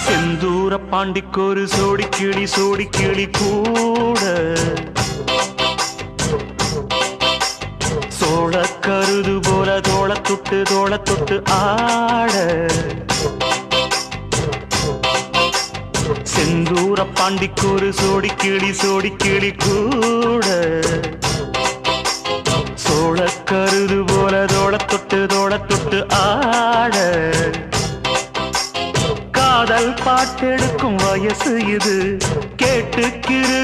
செந்தூர பாண்டிக்கொரு சோடி கிளி கூட சோழ கருது போல தோள தொட்டு ஆட செந்தூர பாண்டிக்கொரு சோடி கிளி கூட சோழ கருது போல தோள தொட்டு ஆட காதல் பாட்டெடுக்கும் வயசு இது கேட்டுக்கிறு